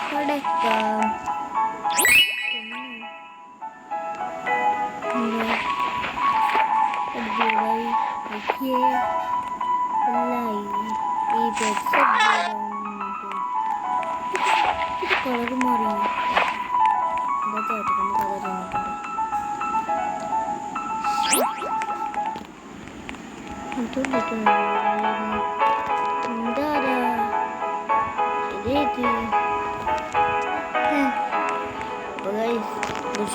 കടക്കാം. കളർ മാറി എന്താ ചേട്ടൻ്റെ കളർ വന്നിട്ടുണ്ട്. എന്താ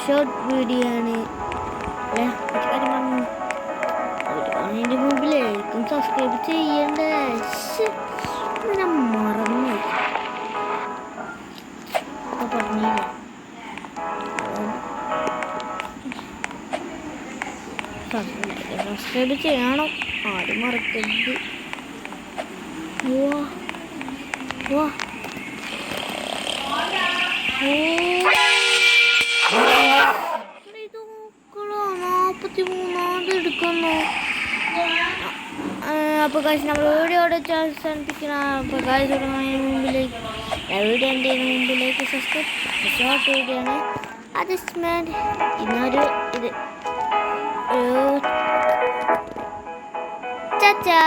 ഷോർട്ട് വീഡിയോ ആണ്. അതിൻ്റെ മുമ്പിലേക്കും സബ്സ്ക്രൈബ് ചെയ്യണ്ട. ഞാൻ മറന്നു പറഞ്ഞില്ല. സബ്സ്ക്രൈബ് ചെയ്യണം, ആരും മറക്കരുത്. ഇത് നോക്കളോ 43 എടുക്കുന്നു. അപ്പോൾ കാശ് നമ്മൾ വീഡിയോയുടെ അവസാനിപ്പിക്കണം. അപ്പോൾ കാശ് മുമ്പിലേക്ക് വീഡിയോ എൻ്റെ മുമ്പിലേക്ക് സബ്സ്ക്രൈബ് ഷോർട്ട് വീഡിയോ ആണ്. അഡ്ജസ്റ്റ്മെൻറ്റ് ഇന്നൊരു ഇത് ചാച്ചാ.